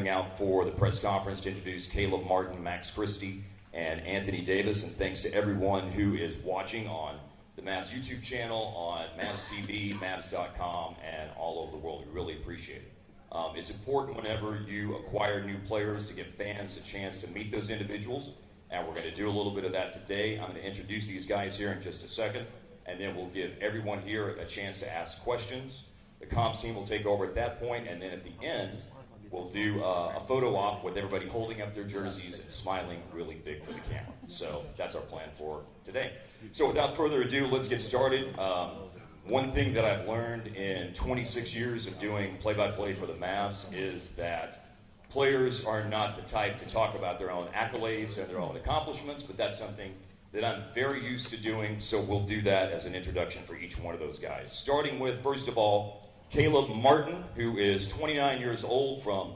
hang out for the press conference to introduce Caleb Martin, Max Christie, and Anthony Davis. And thanks to everyone who is watching on the Mavs YouTube channel, on Mavs TV, Mavs.com, and all over the world. We really appreciate it. It's important whenever you acquire new players to give fans a chance to meet those individuals, and we're going to do a little bit of that today. I'm going to introduce these guys here in just a second, and then we'll give everyone here a chance to ask questions. The comms team will take over at that point, and then at the end, we'll do a photo op with everybody holding up their jerseys and smiling really big for the camera. So that's our plan for today. So without further ado, let's get started. One thing that I've learned in 26 years of doing play-by-play for the Mavs is that players are not the type to talk about their own accolades and their own accomplishments, but that's something that I'm very used to doing, so we'll do that as an introduction for each one of those guys. Starting with, first of all, Caleb Martin, who is 29 years old from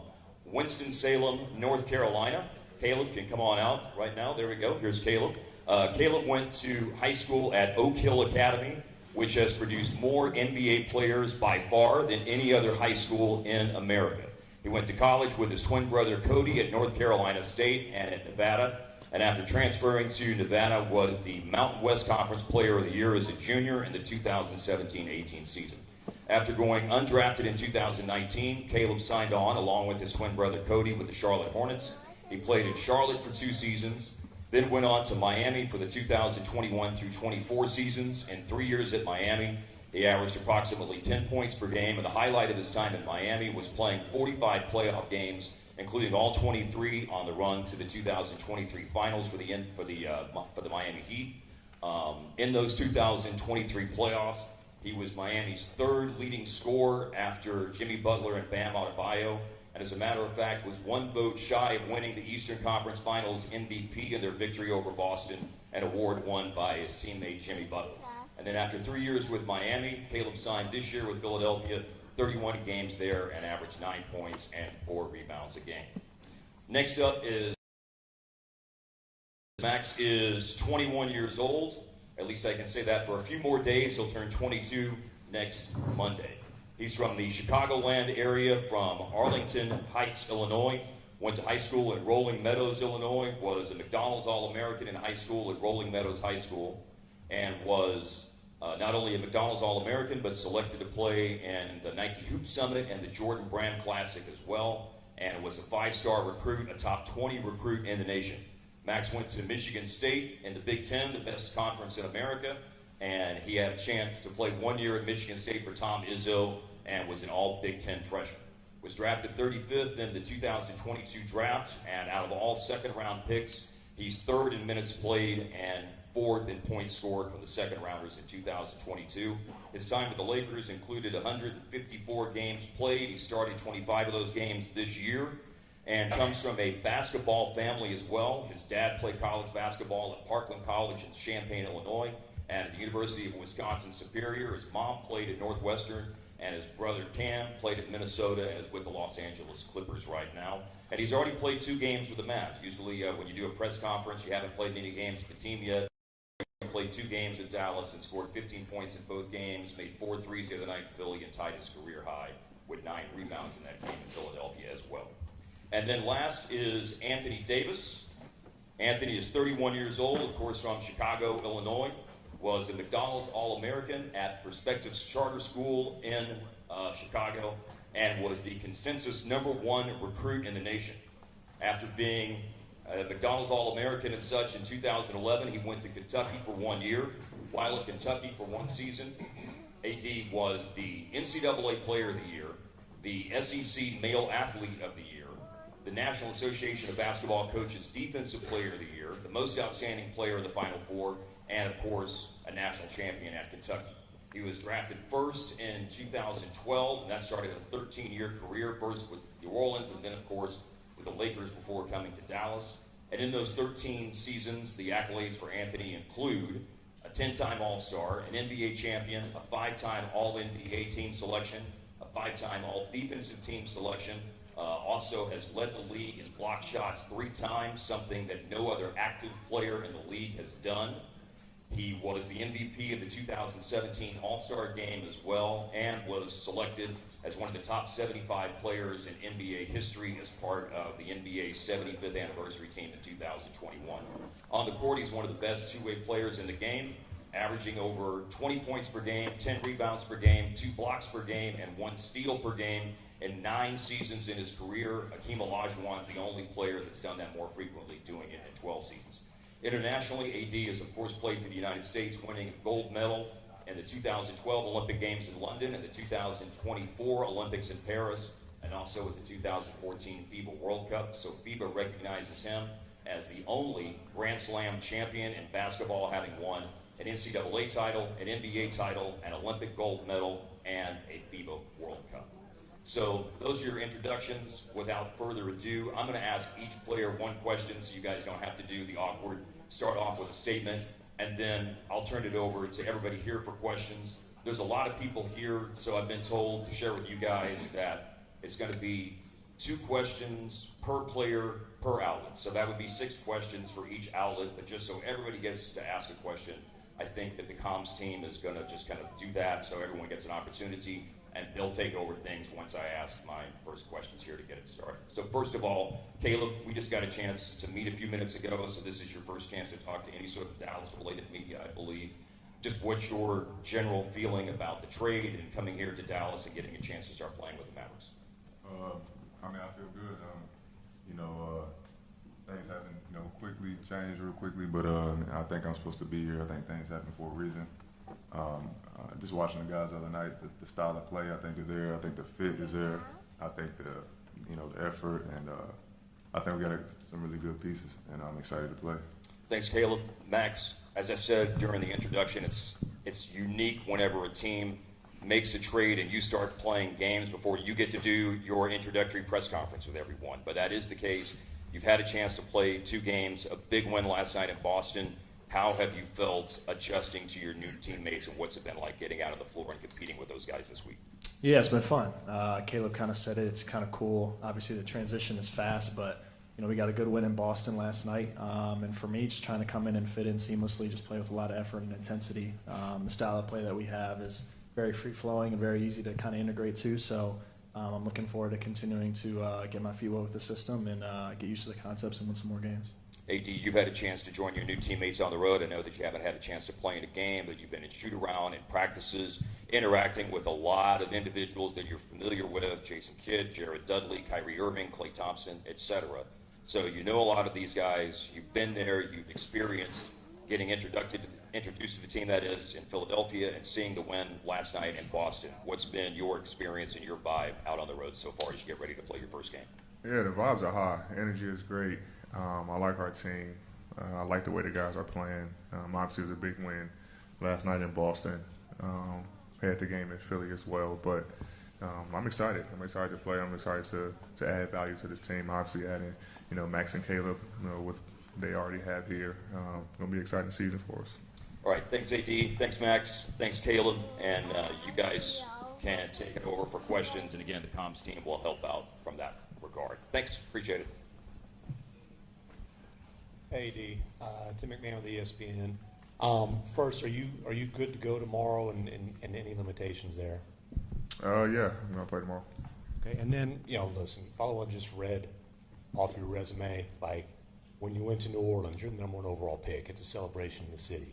Winston-Salem, North Carolina. Caleb can come on out right now. There we go. Here's Caleb. Caleb went to high school at Oak Hill Academy, which has produced more NBA players by far than any other high school in America. He went to college with his twin brother Cody at North Carolina State and at Nevada, and after transferring to Nevada was the Mountain West Conference Player of the Year as a junior in the 2017-18 season. After going undrafted in 2019, Caleb signed on along with his twin brother Cody with the Charlotte Hornets. He played in Charlotte for 2 seasons, then went on to Miami for the 2021 through 24 seasons. In 3 years at Miami, he averaged approximately 10 points per game, and the highlight of his time in Miami was playing 45 playoff games, including all 23 on the run to the 2023 finals for the Miami Heat. In those 2023 playoffs, he was Miami's 3rd leading scorer after Jimmy Butler and Bam Adebayo, and as a matter of fact, was 1 vote shy of winning the Eastern Conference Finals MVP in their victory over Boston, an award won by his teammate Jimmy Butler. And then after 3 years with Miami, Caleb signed this year with Philadelphia, 31 games there, and averaged 9 points and 4 rebounds a game. Next up is Max is 21 years old. At least I can say that for a few more days. He'll turn 22 next Monday. He's from the Chicagoland area, from Arlington Heights, Illinois. Went to high school in Rolling Meadows, Illinois. Was a McDonald's All-American in high school at Rolling Meadows High School. And was not only a McDonald's All-American, but selected to play in the Nike Hoop Summit and the Jordan Brand Classic as well. And was a 5-star recruit, a top 20 recruit in the nation. Max went to Michigan State in the Big Ten, the best conference in America, and he had a chance to play 1 year at Michigan State for Tom Izzo and was an all Big Ten freshman. Was drafted 35th in the 2022 draft, and out of all second-round picks, he's 3rd in minutes played and 4th in points scored from the second-rounders in 2022. His time with the Lakers included 154 games played. He started 25 of those games this year, and comes from a basketball family as well. His dad played college basketball at Parkland College in Champaign, Illinois, and at the University of Wisconsin-Superior. His mom played at Northwestern, and his brother Cam played at Minnesota and is with the Los Angeles Clippers right now. And he's already played 2 games with the Mavs. Usually when you do a press conference, you haven't played any games with the team yet. He played 2 games with Dallas and scored 15 points in both games, made 4 threes the other night in Philly, and tied his career high with 9 rebounds in that game in Philadelphia as well. And then last is Anthony Davis. Anthony is 31 years old, of course, from Chicago, Illinois. Was a McDonald's All-American at Perspectives Charter School in Chicago, and was the consensus #1 recruit in the nation. After being a McDonald's All-American and such in 2011, he went to Kentucky for 1 year. While at Kentucky for 1 season, AD was the NCAA Player of the Year, the SEC Male Athlete of the Year, the National Association of Basketball Coaches Defensive Player of the Year, the most outstanding player in the Final Four, and of course, a national champion at Kentucky. He was drafted 1st in 2012, and that started a 13-year career, first with New Orleans, and then, of course, with the Lakers before coming to Dallas. And in those 13 seasons, the accolades for Anthony include a 10-time All-Star, an NBA champion, a 5-time All-NBA team selection, a 5-time All-Defensive team selection, also has led the league in block shots 3 times, something that no other active player in the league has done. He was the MVP of the 2017 All-Star Game as well, and was selected as one of the top 75 players in NBA history as part of the NBA's 75th anniversary team in 2021. On the court, he's one of the best two-way players in the game, averaging over 20 points per game, 10 rebounds per game, 2 blocks per game, and 1 steal per game. In 9 seasons in his career, Hakeem Olajuwon's the only player that's done that more frequently, doing it in 12 seasons. Internationally, AD has, of course, played for the United States, winning a gold medal in the 2012 Olympic Games in London and the 2024 Olympics in Paris, and also at the 2014 FIBA World Cup. So FIBA recognizes him as the only Grand Slam champion in basketball, having won an NCAA title, an NBA title, an Olympic gold medal, and a FIBA World Cup. So those are your introductions. Without further ado, I'm going to ask each player one question so you guys don't have to do the awkward start off with a statement, and then I'll turn it over to everybody here for questions. There's a lot of people here, so I've been told to share with you guys that it's going to be 2 questions per player per outlet. So that would be 6 questions for each outlet, but just so everybody gets to ask a question, I think that the comms team is going to just kind of do that so everyone gets an opportunity, and they'll take over things once I ask my first questions here to get it started. So first of all, Caleb, we just got a chance to meet a few minutes ago, so this is your first chance to talk to any sort of Dallas-related media, I believe. Just what's your general feeling about the trade and coming here to Dallas and getting a chance to start playing with the Mavericks? I feel good. Things haven't, quickly changed real quickly, but I think I'm supposed to be here. I think things happen for a reason. Just watching the guys the other night, the style of play I think is there. I think the fit is there. I think the effort, and I think we got some really good pieces, and I'm excited to play. Thanks, Caleb. Max, as I said during the introduction, it's unique whenever a team makes a trade and you start playing games before you get to do your introductory press conference with everyone. But that is the case. You've had a chance to play 2 games, a big win last night in Boston. How have you felt adjusting to your new teammates, and what's it been like getting out of the floor and competing with those guys this week? Yeah, it's been fun. Caleb kind of said it. It's kind of cool. Obviously, the transition is fast, but we got a good win in Boston last night. And for me, just trying to come in and fit in seamlessly, just play with a lot of effort and intensity. The style of play that we have is very free-flowing and very easy to kind of integrate to. So I'm looking forward to continuing to get my feet wet with the system and get used to the concepts and win some more games. AD, you've had a chance to join your new teammates on the road. I know that you haven't had a chance to play in a game, but you've been in shoot-around and practices, interacting with a lot of individuals that you're familiar with: Jason Kidd, Jared Dudley, Kyrie Irving, Klay Thompson, etc. So you know a lot of these guys. You've been there. You've experienced getting introduced to the team, that is, in Philadelphia, and seeing the win last night in Boston. What's been your experience and your vibe out on the road so far as you get ready to play your first game? Yeah, the vibes are high. Energy is great. I like our team. I like the way the guys are playing. Obviously, it was a big win last night in Boston. Had the game in Philly as well, but I'm excited. I'm excited to play. I'm excited to add value to this team. Obviously, adding Max and Caleb, with they already have here. Going to be an exciting season for us. All right, thanks, AD. Thanks, Max. Thanks, Caleb. And you guys can take it over for questions. And again, the comms team will help out from that regard. Thanks. Appreciate it. Hey, D. Tim McMahon with ESPN. First, are you good to go tomorrow, and any limitations there? Yeah, I'm going to play tomorrow. Okay, and then, listen, follow what I just read off your resume. Like, when you went to New Orleans, you're the number 1 overall pick. It's a celebration in the city.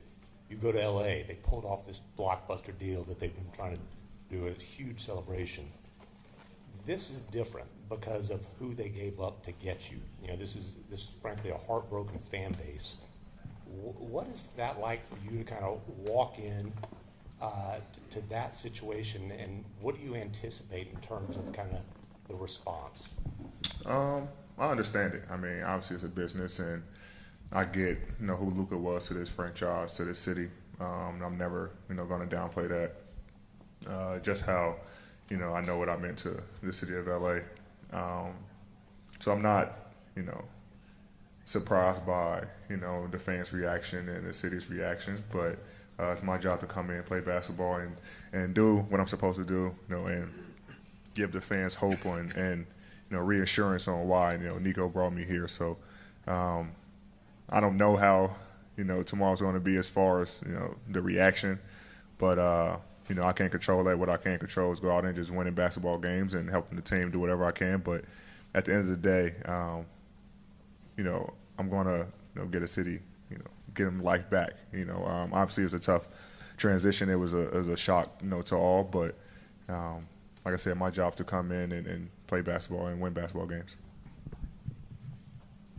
You go to L.A., they pulled off this blockbuster deal that they've been trying to do, a huge celebration. This is different because of who they gave up to get you. This is frankly a heartbroken fan base. What is that like for you to kind of walk in to that situation, and what do you anticipate in terms of kind of the response? I understand it. I mean, obviously it's a business, and I get who Luka was to this franchise, to this city. I'm never going to downplay that. Just how I know what I meant to the city of LA. So I'm not surprised by the fans' reaction and the city's reaction, but it's my job to come in, play basketball, and do what I'm supposed to do, and give the fans hope and reassurance on why Nico brought me here. So I don't know how tomorrow's going to be as far as the reaction. But I can't control that. What I can control is go out and just winning basketball games and helping the team do whatever I can. But at the end of the day, I'm going to get a city, get them life back. Obviously it's a tough transition. It was a shock, to all. But like I said, my job is to come in and play basketball and win basketball games.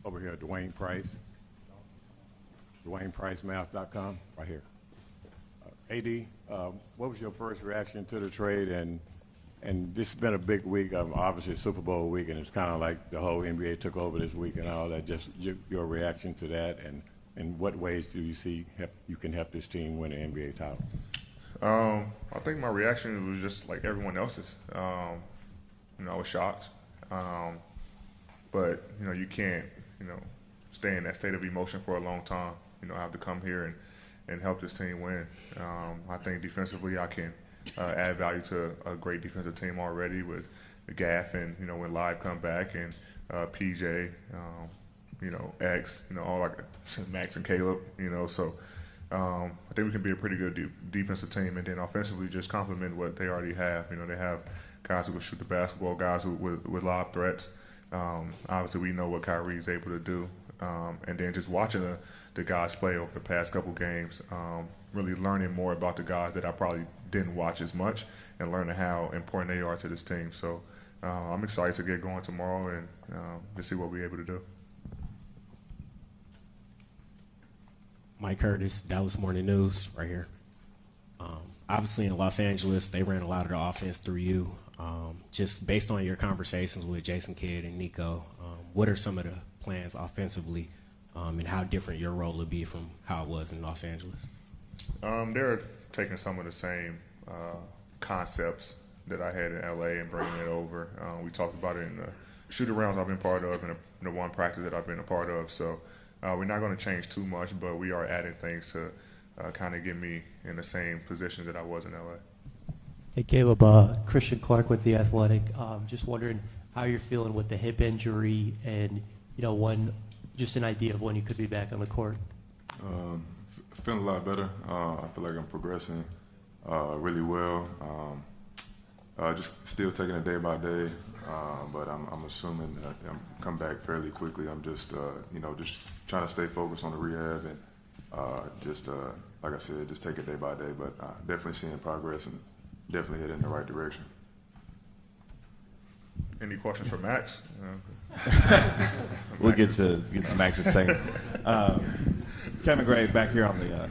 Over here, Dwayne Price. DwaynePriceMath.com, right here. AD, what was your first reaction to the trade? And this has been a big week, obviously Super Bowl week, and it's kind of like the whole NBA took over this week and all that. Just your reaction to that, and in what ways do you see you can help this team win an NBA title? I think my reaction was just like everyone else's. I was shocked. But, you can't, stay in that state of emotion for a long time. I have to come here and help this team win. I think defensively I can add value to a great defensive team already with Gaff and, when Live come back and PJ, X, all like Max and Caleb, so I think we can be a pretty good defensive team, and then offensively just complement what they already have. They have guys who can shoot the basketball, guys with lob threats. Obviously, we know what Kyrie's able to do, and then just watching the guys play over the past couple games, really learning more about the guys that I probably didn't watch as much, and learning how important they are to this team. So I'm excited to get going tomorrow and to see what we're able to do. Mike Curtis, Dallas Morning News, right here. Obviously in Los Angeles, they ran a lot of the offense through you. Just based on your conversations with Jason Kidd and Nico, what are some of the plans offensively, and how different your role will be from how it was in Los Angeles? They're taking some of the same concepts that I had in LA and bringing it over. We talked about it in the shoot-arounds I've been part of and the one practice that I've been a part of. So we're not going to change too much, but we are adding things to kind of get me in the same position that I was in LA. Hey, Caleb, Christian Clark with The Athletic. Just wondering how you're feeling with the hip injury and, just an idea of when you could be back on the court. Feeling a lot better. I feel like I'm progressing really well. Just still taking it day by day, but I'm assuming that I'm come back fairly quickly. I'm just, just trying to stay focused on the rehab and like I said, just take it day by day. But definitely seeing progress and definitely heading in the right direction. Any questions for Max? We'll get to Max's take. Kevin Gray back here on the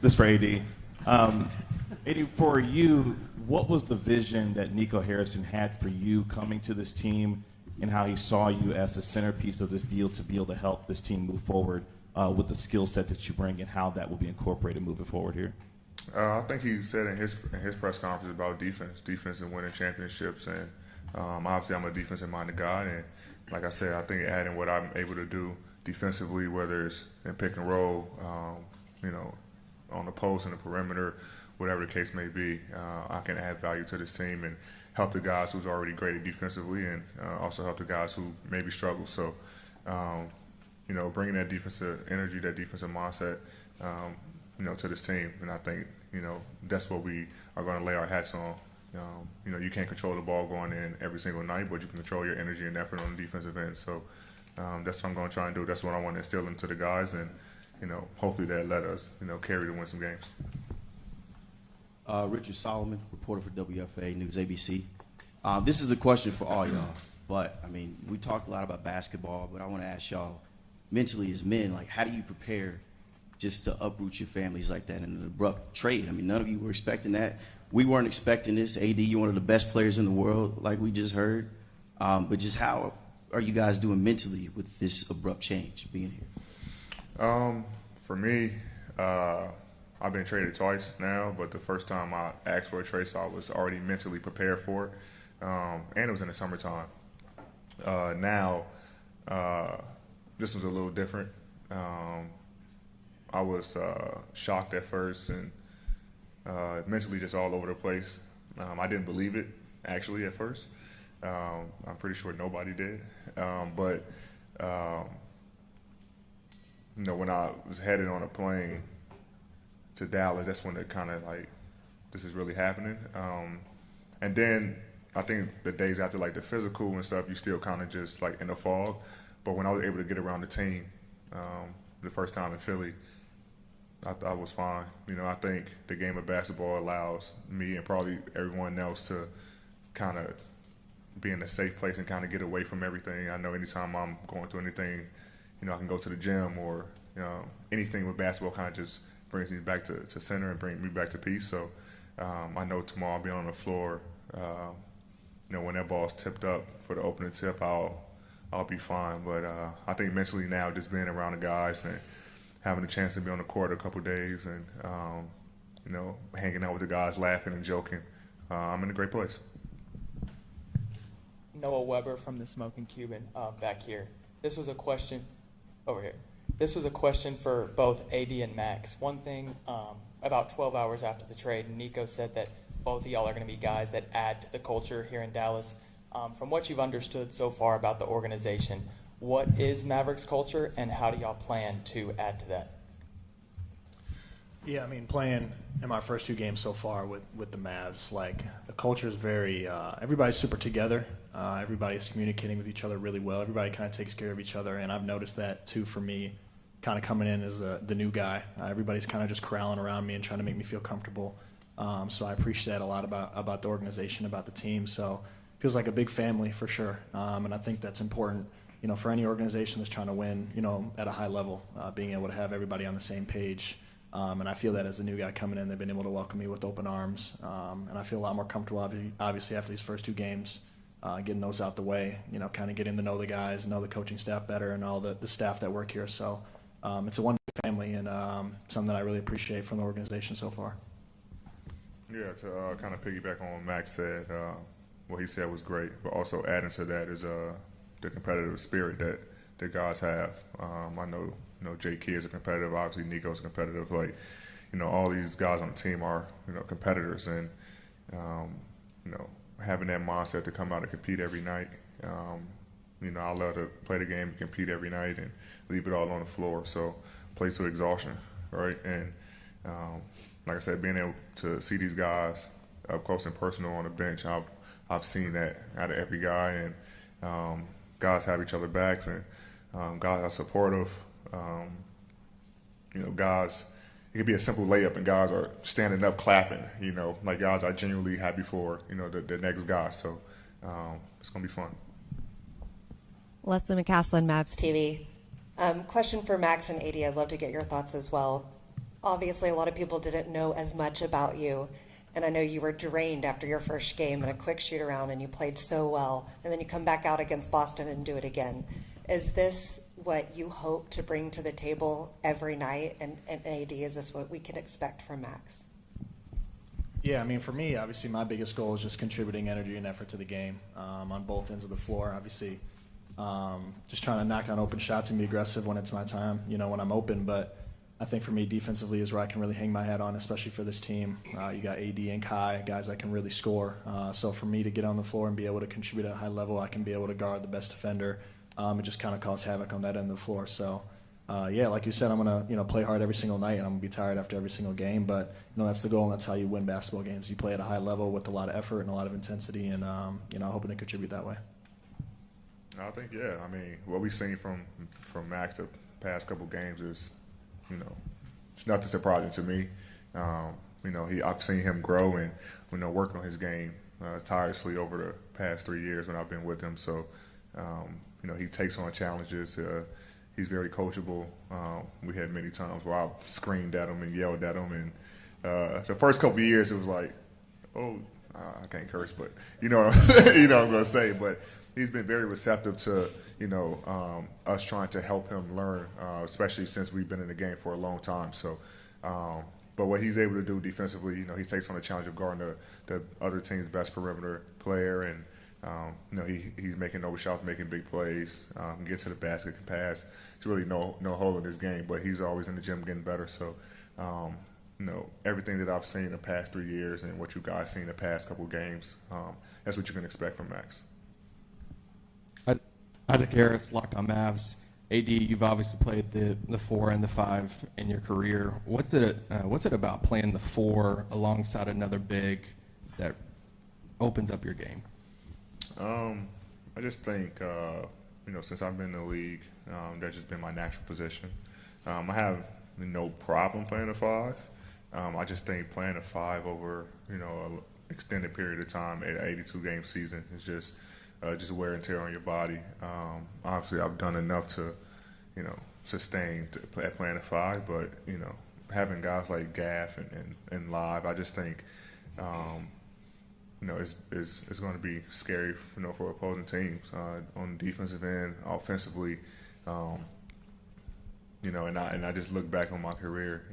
this for AD. AD, for you, what was the vision that Nico Harrison had for you coming to this team, and how he saw you as the centerpiece of this deal to be able to help this team move forward with the skill set that you bring, and how that will be incorporated moving forward here? I think he said in his press conference about defense and winning championships, and obviously I'm a defensive-minded guy, and like I said, I think adding what I'm able to do defensively, whether it's in pick and roll, on the post and the perimeter, whatever the case may be, I can add value to this team and help the guys who's already great defensively, and also help the guys who maybe struggle. So, bringing that defensive energy, that defensive mindset, to this team, and I think that's what we are going to lay our hats on. You can't control the ball going in every single night, but you can control your energy and effort on the defensive end. So that's what I'm going to try and do. That's what I want to instill into the guys, and hopefully that let us carry to win some games. Richard Solomon, reporter for WFA News ABC. This is a question for all y'all, but we talked a lot about basketball, but I want to ask y'all, mentally as men, like, how do you prepare just to uproot your families like that in an abrupt trade? None of you were expecting that. We weren't expecting this. AD, you're one of the best players in the world, like we just heard. But just how are you guys doing mentally with this abrupt change being here? For me, I've been traded twice now, but the first time I asked for a trade, so I was already mentally prepared for it, and it was in the summertime. Now, this was a little different. I was shocked at first and mentally just all over the place. I didn't believe it, actually, at first. I'm pretty sure nobody did. But when I was headed on a plane to Dallas, that's when it kind of like, this is really happening. And then I think the days after like the physical and stuff, you still kind of just like in the fog. But when I was able to get around the team the first time in Philly, I was fine. I think the game of basketball allows me and probably everyone else to kind of be in a safe place and kind of get away from everything. I know anytime I'm going through anything, I can go to the gym or anything with basketball kind of just brings me back to center and brings me back to peace. So I know tomorrow I'll be on the floor. When that ball's tipped up for the opening tip, I'll be fine. But I think mentally now, just being around the guys and having a chance to be on the court a couple days and hanging out with the guys, laughing and joking, I'm in a great place. Noah Weber from the Smoking Cuban back here. This was a question over here. This was a question for both AD and Max. One thing, about 12 hours after the trade, Nico said that both of y'all are going to be guys that add to the culture here in Dallas. From what you've understood so far about the organization, what is Mavericks culture and how do y'all plan to add to that? Yeah, I mean, playing in my first 2 games so far with the Mavs, like the culture is very, everybody's super together. Everybody's communicating with each other really well. Everybody kind of takes care of each other, and I've noticed that too for me, kind of coming in as the new guy. Everybody's kind of just corralling around me and trying to make me feel comfortable. So I appreciate that a lot about the organization, about the team. So it feels like a big family for sure, and I think that's important. For any organization that's trying to win, at a high level, being able to have everybody on the same page. And I feel that as the new guy coming in, they've been able to welcome me with open arms. And I feel a lot more comfortable, obviously, after these first 2 games, getting those out the way, kind of getting to know the guys, know the coaching staff better, and all the staff that work here. So it's a wonderful family and something that I really appreciate from the organization so far. Yeah, to kind of piggyback on what Max said, what he said was great. But also adding to that is the competitive spirit that the guys have. I know Jay Key is a competitive. Obviously, Nico's competitive. Like, all these guys on the team are, competitors, and having that mindset to come out and compete every night. I love to play the game and compete every night and leave it all on the floor. So play to exhaustion, right? And like I said, being able to see these guys up close and personal on the bench, I've seen that out of every guy, and guys have each other backs, and guys are supportive. Guys, it could be a simple layup and guys are standing up clapping, like guys are genuinely happy for, the next guy. So it's going to be fun. Leslie McCaslin, Mavs TV. Question for Max and AD. I'd love to get your thoughts as well. Obviously, a lot of people didn't know as much about you, and I know you were drained after your first game in a quick shoot-around, and you played so well, and then you come back out against Boston and do it again. Is this what you hope to bring to the table every night? And AD, is this what we can expect from Max? Yeah, I mean, for me, obviously, my biggest goal is just contributing energy and effort to the game on both ends of the floor. Obviously, just trying to knock down open shots and be aggressive when it's my time, when I'm open. But I think for me, defensively is where I can really hang my hat on, especially for this team. You got AD and Kai, guys that can really score. So for me to get on the floor and be able to contribute at a high level, I can be able to guard the best defender. It just kind of cause havoc on that end of the floor. So, yeah, like you said, I'm going to play hard every single night, and I'm going to be tired after every single game. But, that's the goal, and that's how you win basketball games. You play at a high level with a lot of effort and a lot of intensity, and, hoping to contribute that way. I think, yeah. I mean, what we've seen from Max the past couple games is, it's nothing surprising to me. I've seen him grow and, work on his game tirelessly over the past 3 years when I've been with him. So, he takes on challenges. He's very coachable. We had many times where I screamed at him and yelled at him. And the first couple of years, it was like, I can't curse, but you know what I'm saying? You know what I'm going to say. But he's been very receptive to, us trying to help him learn, especially since we've been in the game for a long time. So, but what he's able to do defensively, he takes on the challenge of guarding the other team's best perimeter player, and he's making over shots, making big plays, get to the basket, can pass. There's really no hole in his game, but he's always in the gym getting better. So, everything that I've seen the past 3 years and what you guys seen the past couple of games, that's what you can expect from Max. Isaac Harris, Locked On Mavs. AD, you've obviously played the 4 and the 5 in your career. What's it about playing the 4 alongside another big that opens up your game? I just think, since I've been in the league, that's just been my natural position. I have no problem playing a 5. I just think playing a 5 over, an extended period of time, an 82-game season, is just wear and tear on your body. Obviously, I've done enough to, sustain playing a 5, but, having guys like Gaff and Live, I just think, it's going to be scary, for opposing teams on the defensive end, offensively. And I just look back on my career,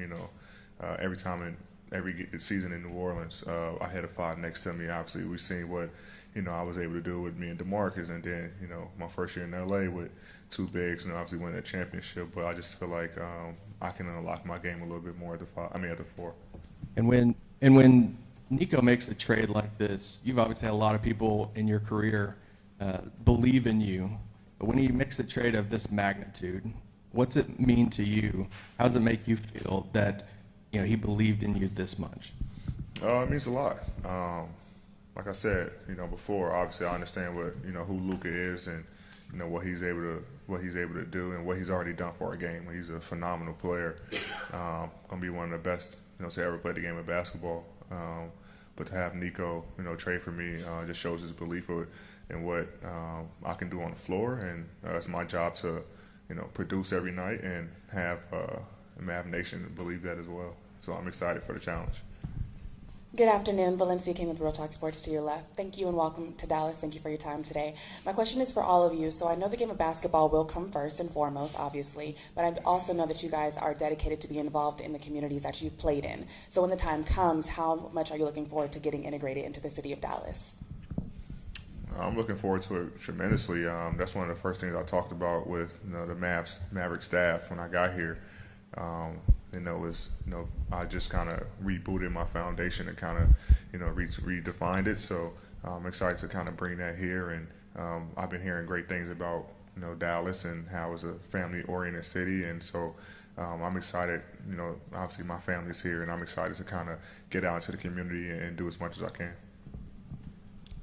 every time every season in New Orleans, I had a 5 next to me. Obviously, we've seen what, I was able to do with me and DeMarcus, and then, my first year in LA with 2 bigs, obviously winning a championship. But I just feel like I can unlock my game a little bit more at the 4. And when Nico makes a trade like this, you've obviously had a lot of people in your career believe in you. But when he makes a trade of this magnitude, what's it mean to you? How does it make you feel that he believed in you this much? It means a lot. Like I said, before, obviously I understand what who Luka is and what he's able to do and what he's already done for our game. He's a phenomenal player. Gonna be one of the best to ever play the game of basketball. But to have Nico trade for me just shows his belief in what I can do on the floor, and it's my job to produce every night and have Mav Nation believe that as well. So I'm excited for the challenge. Good afternoon. Valencia King with Real Talk Sports to your left. Thank you and welcome to Dallas. Thank you for your time today. My question is for all of you. So I know the game of basketball will come first and foremost, obviously, but I also know that you guys are dedicated to be involved in the communities that you've played in. So when the time comes, how much are you looking forward to getting integrated into the city of Dallas? I'm looking forward to it tremendously. That's one of the first things I talked about with the Mavericks staff when I got here. I just kind of rebooted my foundation and kind of, redefined it. So I'm excited to kind of bring that here. And I've been hearing great things about, Dallas and how it's a family-oriented city. And so I'm excited, obviously my family's here, and I'm excited to kind of get out into the community and do as much as I can.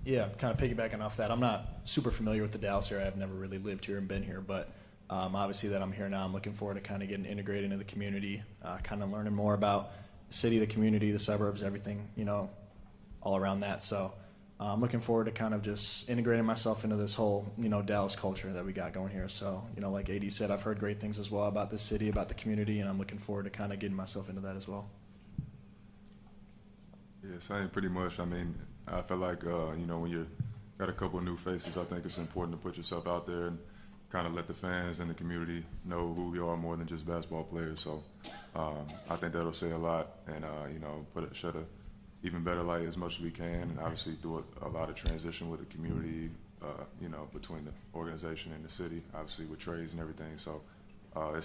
Yeah, kind of piggybacking off that, I'm not super familiar with the Dallas area. I've never really lived here and been here, but obviously that I'm here now, I'm looking forward to kind of getting integrated into the community, kind of learning more about the city, the community, the suburbs, everything, all around that. So I'm looking forward to kind of just integrating myself into this whole, Dallas culture that we got going here. So, like AD said, I've heard great things as well about this city, about the community, and I'm looking forward to kind of getting myself into that as well. Yeah, same pretty much. I mean, I feel like, when you got a couple of new faces, I think it's important to put yourself out there and kind of let the fans and the community know who we are more than just basketball players. So I think that'll say a lot, and shed a even better light as much as we can, and obviously through a lot of transition with the community, between the organization and the city, obviously with trades and everything. So I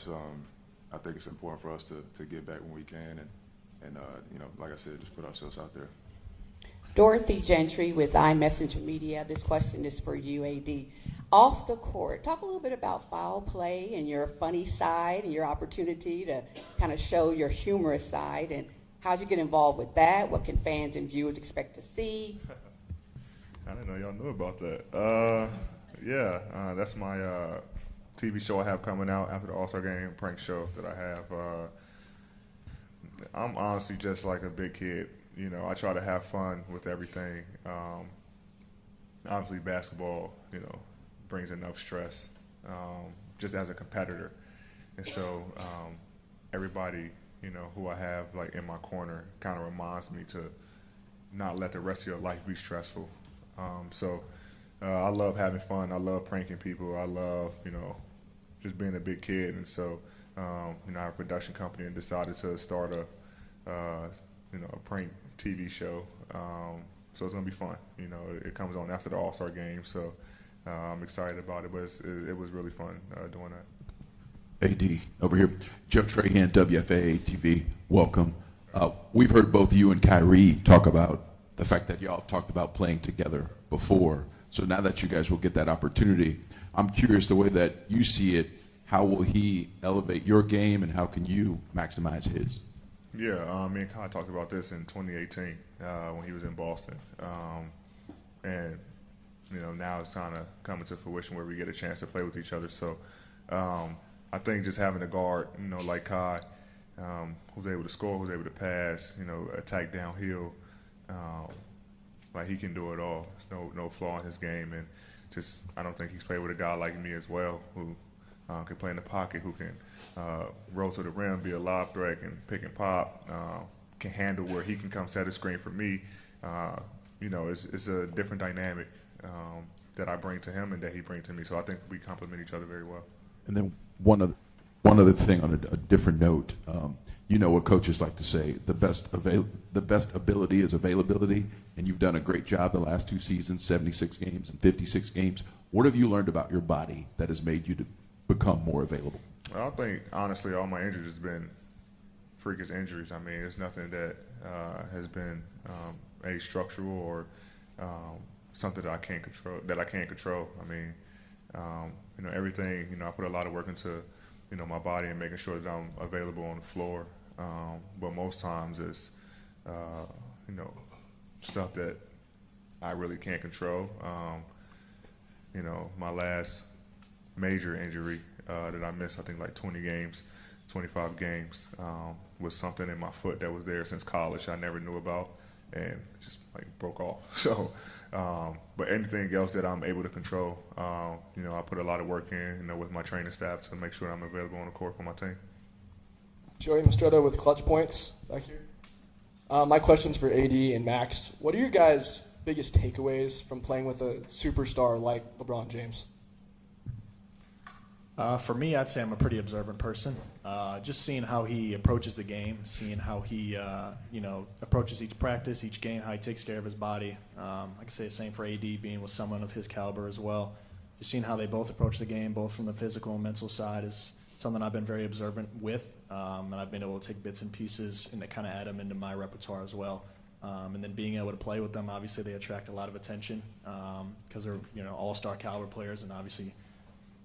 think it's important for us to get back when we can, and like I said, just put ourselves out there. Dorothy Gentry with iMessenger Media. This question is for you, AD. Off the court, talk a little bit about foul play and your funny side and your opportunity to kind of show your humorous side, and how'd you get involved with that? What can fans and viewers expect to see? I didn't know y'all knew about that. That's my TV show I have coming out after the All-Star Game, prank show that I have. I'm honestly just like a big kid. I try to have fun with everything. Obviously, basketball, brings enough stress just as a competitor. And so everybody, who I have like in my corner kind of reminds me to not let the rest of your life be stressful. I love having fun. I love pranking people. I love, just being a big kid. And so, I have a production company and decided to start a prank TV show. So it's going to be fun. It comes on after the All-Star Game. So I'm excited about it, but it was really fun doing that. AD over here. Joe Trahan, WFAA TV. Welcome. We've heard both you and Kyrie talk about the fact that y'all have talked about playing together before. So now that you guys will get that opportunity, I'm curious the way that you see it how will he elevate your game, and how can you maximize his? Yeah, me and Kai talked about this in 2018 when he was in Boston. And, now it's kind of coming to fruition where we get a chance to play with each other. So I think just having a guard, like Kai, who's able to score, who's able to pass, attack downhill, like he can do it all. There's no flaw in his game. And just I don't think he's played with a guy like me as well who can play in the pocket, who can roll to the rim, be a lob threat, and pick and pop, can handle where he can come set a screen for me. It's a different dynamic that I bring to him and that he brings to me. So I think we complement each other very well. And then one other thing on a different note, what coaches like to say, the best ability is availability, and you've done a great job the last 2 seasons, 76 games and 56 games. What have you learned about your body that has made you to become more available? I think, honestly, all my injuries has been freakish injuries. I mean, it's nothing that has been structural or something that I can't control. I mean, everything, I put a lot of work into, my body and making sure that I'm available on the floor. But most times it's, stuff that I really can't control. My last major injury that I missed, I think like 20 games, 25 games, was something in my foot that was there since college I never knew about, and it just like broke off. So, but anything else that I'm able to control, I put a lot of work in, with my training staff to make sure I'm available on the court for my team. Joey Mastretta with Clutch Points back here. My question's for AD and Max. What are your guys' biggest takeaways from playing with a superstar like LeBron James? For me, I'd say I'm a pretty observant person. Just seeing how he approaches the game, seeing how he, approaches each practice, each game, how he takes care of his body. I can say the same for AD, being with someone of his caliber as well. Just seeing how they both approach the game, both from the physical and mental side, is something I've been very observant with, and I've been able to take bits and pieces and kind of add them into my repertoire as well. And then being able to play with them, obviously they attract a lot of attention because they're all-star caliber players and obviously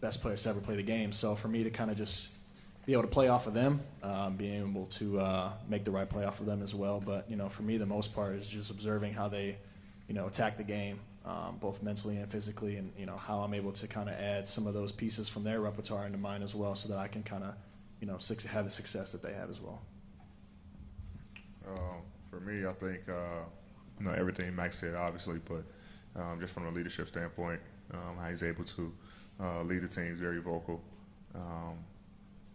best players to ever play the game. So for me to kind of just be able to play off of them, being able to make the right play off of them as well. But, for me, the most part is just observing how they, attack the game, both mentally and physically, and, how I'm able to kind of add some of those pieces from their repertoire into mine as well so that I can kind of, have the success that they have as well. For me, I think, everything Max said, obviously, but just from a leadership standpoint, how he's able to lead the team is very vocal.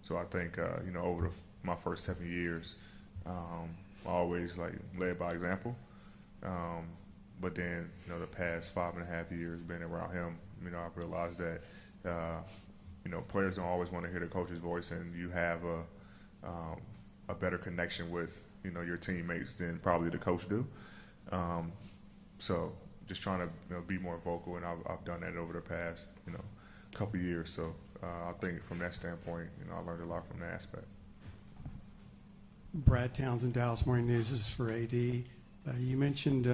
So I think, over my first 7 years, I always led by example. But then, the past 5.5 years being around him, I've realized that, players don't always want to hear the coach's voice, and you have a better connection with, your teammates than probably the coach do. So just trying to, be more vocal, and I've done that over the past, couple years. So I think from that standpoint, I learned a lot from that aspect. Brad Townsend, Dallas Morning News. This is for AD. You mentioned,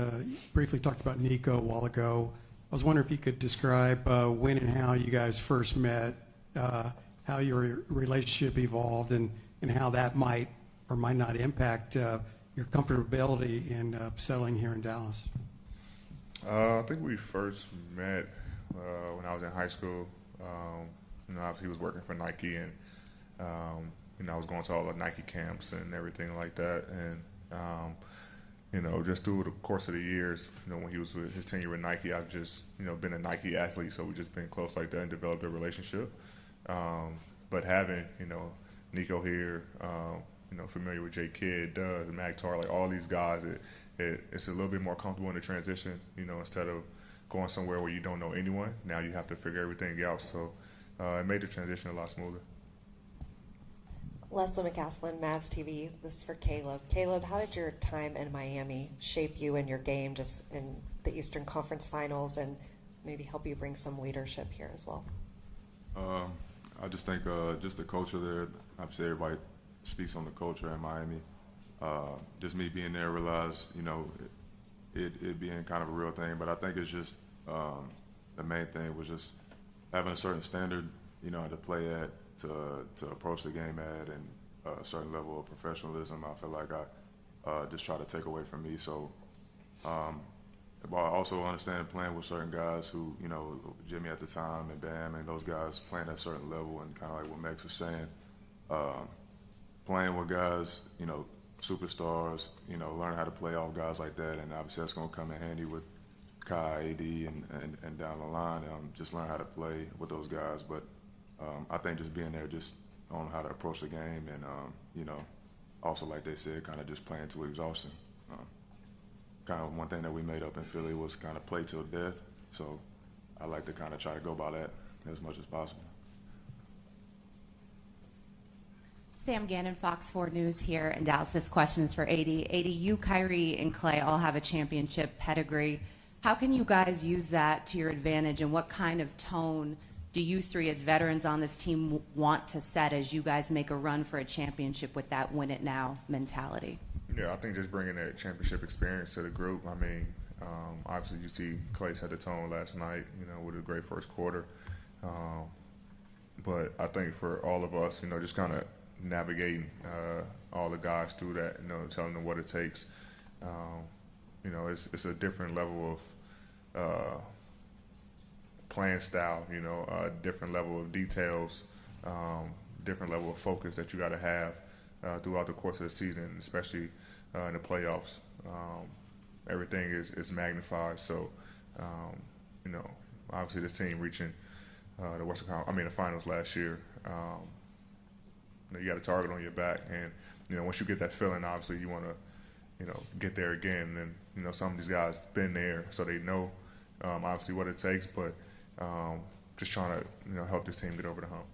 briefly talked about Nico a while ago. I was wondering if you could describe when and how you guys first met, how your relationship evolved, and how that might or might not impact your comfortability in settling here in Dallas. I think we first met when I was in high school. Obviously he was working for Nike, and I was going to all the Nike camps and everything like that. And just through the course of the years, when he was with his tenure with Nike, I've just been a Nike athlete, so we've just been close like that and developed a relationship. But having Nico here, familiar with J Kidd, Doug, Magtar, all these guys, it's a little bit more comfortable in the transition. Instead of going somewhere where you don't know anyone, now you have to figure everything out. So it made the transition a lot smoother. Leslie McCaslin, Mavs TV. This is for Caleb. Caleb, how did your time in Miami shape you in your game, just in the Eastern Conference Finals, and maybe help you bring some leadership here as well? I just think just the culture there. Obviously, everybody speaks on the culture in Miami. Just me being there, realized it being kind of a real thing. But I think it's just the main thing was just having a certain standard, to play at, to approach the game at, and a certain level of professionalism. I feel like I just try to take away from me. So, but I also understand playing with certain guys who, you know, Jimmy at the time and Bam and those guys playing at a certain level, and kind of like what Max was saying, playing with guys, you know, superstars, you know, learn how to play off guys like that, and obviously that's going to come in handy with Kai, AD, and down the line, just learn how to play with those guys. But I think just being there, just on how to approach the game, and you know, also like they said, kind of just playing to exhaustion. Kind of one thing that we made up in Philly was kind of play till death. So I like to kind of try to go by that as much as possible. Sam Gannon, Fox 4 News here in Dallas. This question is for AD. AD, you, Kyrie, and Clay all have a championship pedigree. How can you guys use that to your advantage, and what kind of tone do you three as veterans on this team want to set as you guys make a run for a championship with that win-it-now mentality? Yeah, I think just bringing that championship experience to the group. I mean, obviously you see Clay set the tone last night, you know, with a great first quarter. But I think for all of us, you know, just kind of navigating all the guys through that, you know, telling them what it takes. You know, it's a different level of playing style, you know, a different level of details, different level of focus that you got to have throughout the course of the season, especially in the playoffs. Everything is magnified. So, you know, obviously this team reaching the finals last year. You know, you got a target on your back, and you know, once you get that feeling, obviously you want to, you know, get there again. And you know, some of these guys been there, so they know obviously what it takes. But just trying to, you know, help this team get over the hump.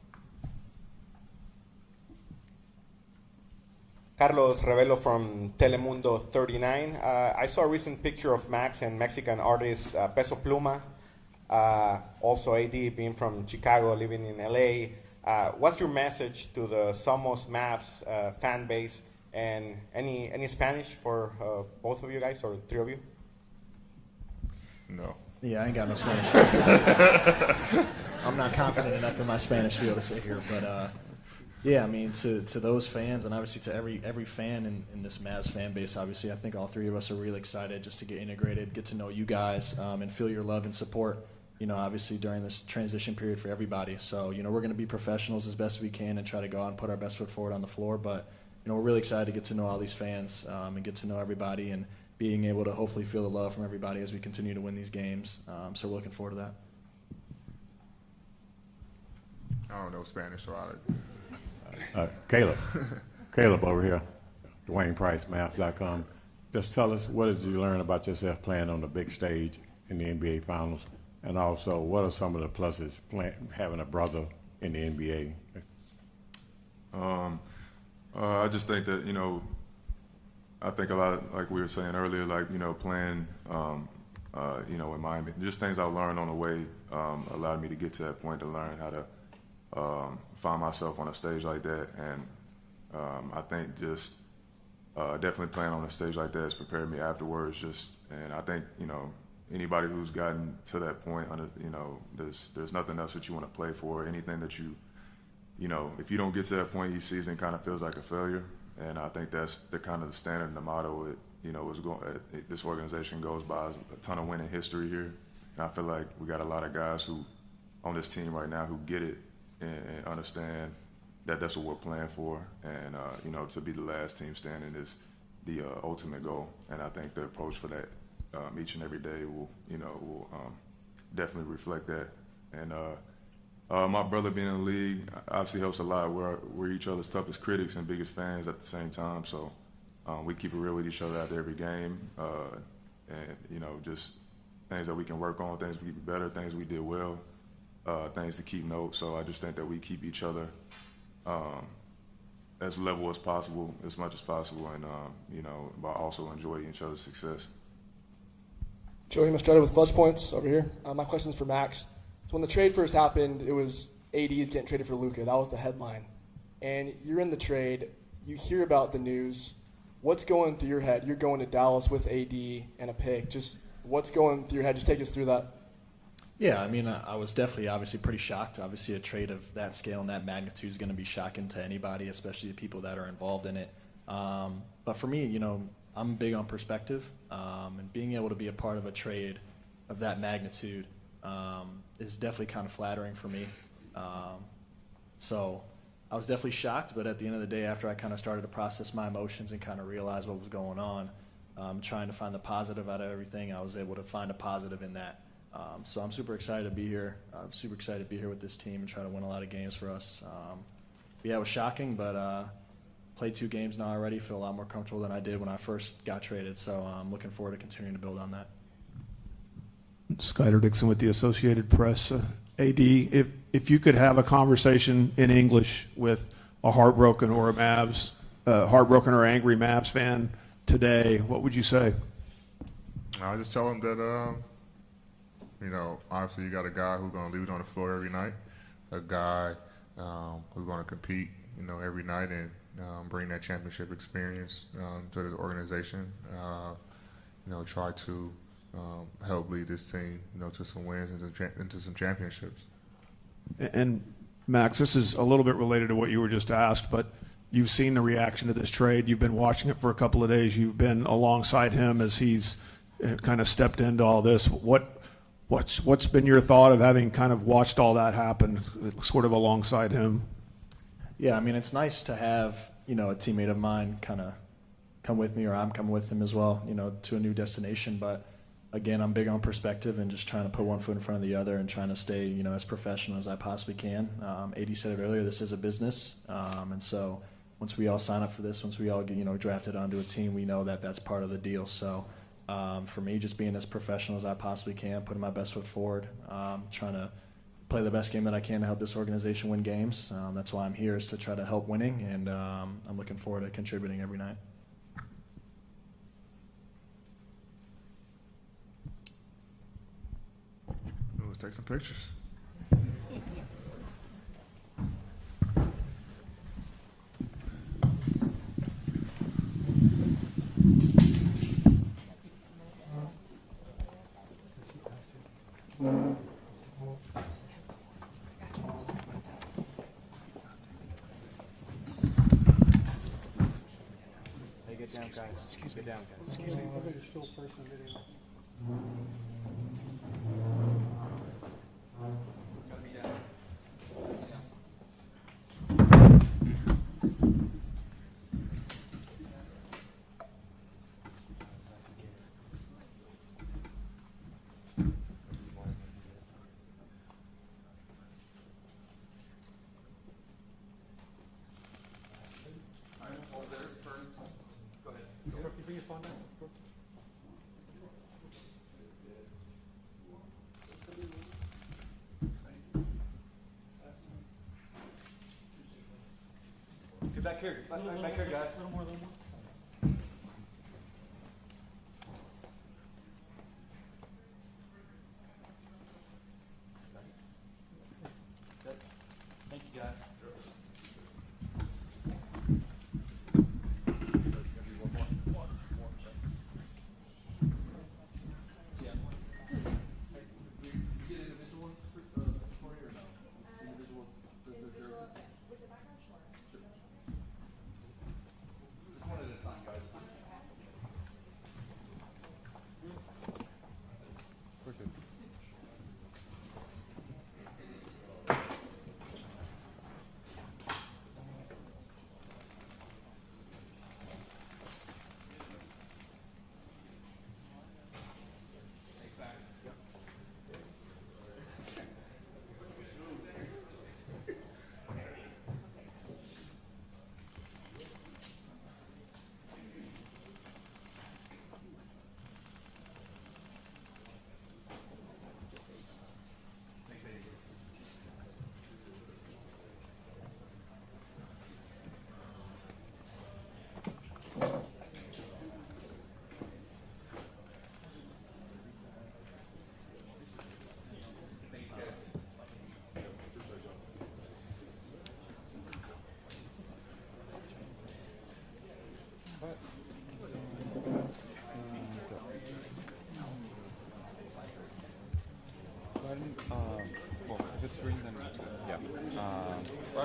Carlos Revelo from Telemundo 39. I saw a recent picture of Max and Mexican artist Peso Pluma. Also AD being from Chicago, living in LA. What's your message to the Somos Mavs fan base? And any Spanish for both of you guys, or three of you? No. Yeah, I ain't got no Spanish. I'm not confident enough in my Spanish to be able to sit here, but yeah, I mean, to those fans, and obviously to every fan in this Mavs fan base, obviously, I think all three of us are really excited just to get integrated, get to know you guys, and feel your love and support, you know, obviously during this transition period for everybody. So, you know, we're going to be professionals as best we can and try to go out and put our best foot forward on the floor. But, you know, we're really excited to get to know all these fans and get to know everybody, and being able to hopefully feel the love from everybody as we continue to win these games. So we're looking forward to that. I don't know Spanish, so Caleb over here, Dwayne Price, Math.com. Just tell us, what did you learn about yourself playing on the big stage in the NBA Finals? And also, what are some of the pluses having a brother in the NBA? I just think that, you know, I think a lot of, like we were saying earlier, like, you know, playing, you know, in Miami, just things I learned on the way allowed me to get to that point to learn how to find myself on a stage like that. And I think just definitely playing on a stage like that has prepared me afterwards. And I think, you know, anybody who's gotten to that point, you know, there's nothing else that you want to play for. Anything that you know, if you don't get to that point, each season kind of feels like a failure. And I think that's the kind of the standard and the motto this organization goes by. A ton of winning history here. And I feel like we got a lot of guys who on this team right now who get it and understand that that's what we're playing for. And, you know, to be the last team standing is the ultimate goal. And I think the approach for that each and every day will definitely reflect that. And my brother being in the league obviously helps a lot. We're each other's toughest critics and biggest fans at the same time. So we keep it real with each other after every game. And, you know, just things that we can work on, things we can be better, things we did well, things to keep note. So I just think that we keep each other as level as possible, as much as possible, and, you know, but also enjoy each other's success. Joey Mastretta with Clutch Points over here. My question is for Max. So when the trade first happened, it was AD's getting traded for Luka. That was the headline. And you're in the trade. You hear about the news. What's going through your head? You're going to Dallas with AD and a pick. Just what's going through your head? Just take us through that. Yeah, I mean, I was definitely obviously pretty shocked. Obviously, a trade of that scale and that magnitude is going to be shocking to anybody, especially the people that are involved in it. But for me, you know, I'm big on perspective, and being able to be a part of a trade of that magnitude is definitely kind of flattering for me. So I was definitely shocked, but at the end of the day, after I kind of started to process my emotions and kind of realize what was going on, trying to find the positive out of everything, I was able to find a positive in that. So I'm super excited to be here. I'm super excited to be here with this team and try to win a lot of games for us. Yeah, it was shocking, but played 2 games now already. Feel a lot more comfortable than I did when I first got traded. So I'm looking forward to continuing to build on that. Skyler Dixon with the Associated Press. AD, if you could have a conversation in English with a heartbroken or angry Mavs fan today, what would you say? I'll just tell them that, you know, obviously you got a guy who's going to leave it on the floor every night, a guy who's going to compete, you know, every night and bring that championship experience to the organization. You know, try to help lead this team, you know, to some wins and into some championships. And Max, this is a little bit related to what you were just asked, but you've seen the reaction to this trade. You've been watching it for a couple of days. You've been alongside him as he's kind of stepped into all this. What's been your thought of having kind of watched all that happen, sort of alongside him? Yeah, I mean, it's nice to have, you know, a teammate of mine kind of come with me, or I'm coming with him as well, you know, to a new destination. But again, I'm big on perspective and just trying to put one foot in front of the other and trying to stay, you know, as professional as I possibly can. AD said it earlier, this is a business. And so once we all sign up for this, once we all get, you know, drafted onto a team, we know that that's part of the deal. So for me, just being as professional as I possibly can, putting my best foot forward, trying to play the best game that I can to help this organization win games. That's why I'm here, is to try to help winning, and I'm looking forward to contributing every night. Let's take some pictures. Hey, get down, guys. Excuse me. Get down, guys. Excuse me. You're still first in video. Get back here. Back here, guys. A little more. Thank you, guys.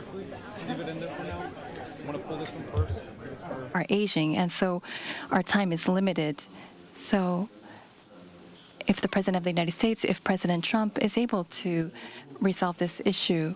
Actually, leave it in there for now. I'm going to pull this one first. Are aging, and so our time is limited. So if the President of the United States, if President Trump is able to resolve this issue,